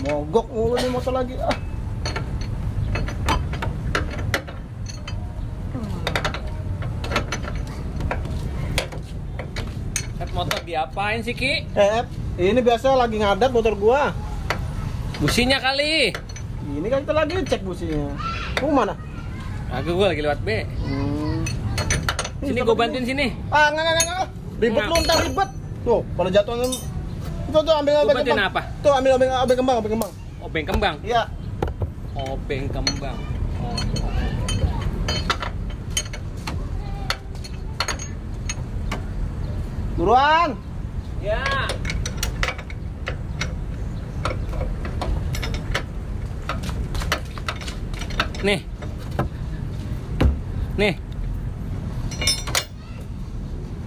Mogok mulu nih motor lagi. Ah. Motor diapain sih, Ki? Ini biasa lagi ngadat motor gua. Businya kali. Ini kan kita lagi cek businya. Mau mana? Gua lagi lewat B. Sini gua bantuin sini. Ah, enggak. Ribet lu ntar ribet. Tuh, pada jatuhan. Tuh ambil obeng kembang. Apa? Tuh ambil obeng kembang. Obeng kembang. Iya. Obeng kembang. Buruan. Ya. Nih.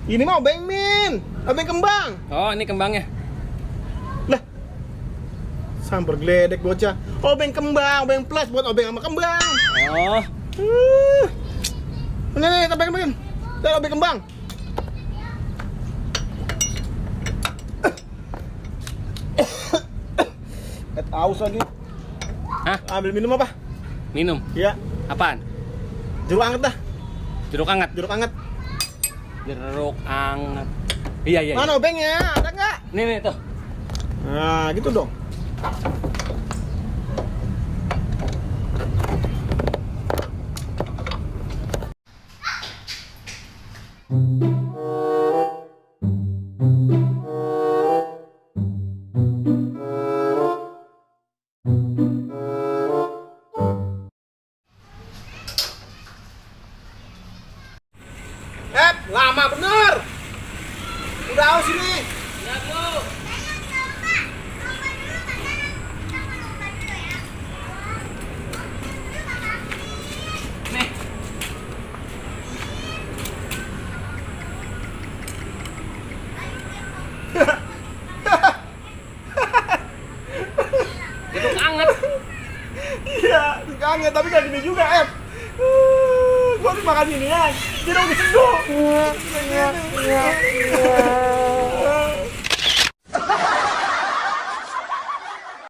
Ini mah obeng min, obeng kembang. Oh, ini kembangnya. Lah. Sambar geledek bocah. Obeng kembang, obeng plus buat obeng sama kembang. Oh. Nih, obeng. Tuh obeng kembang. Aus lagi. Hah? Ambil minum apa? Minum. Iya. Apaan? Jeruk anget dah. Jeruk anget. Jeruk anget. Iya. Mana obengnya? Ada nggak? Nih tuh. Nah, gitu dong. Lama bener. Udah aus ini. Ya, Bro. Nih. Jeruk anget. Iya, anget tapi gak gini juga, Gua harus makan ini ya. Jeruk diseduh.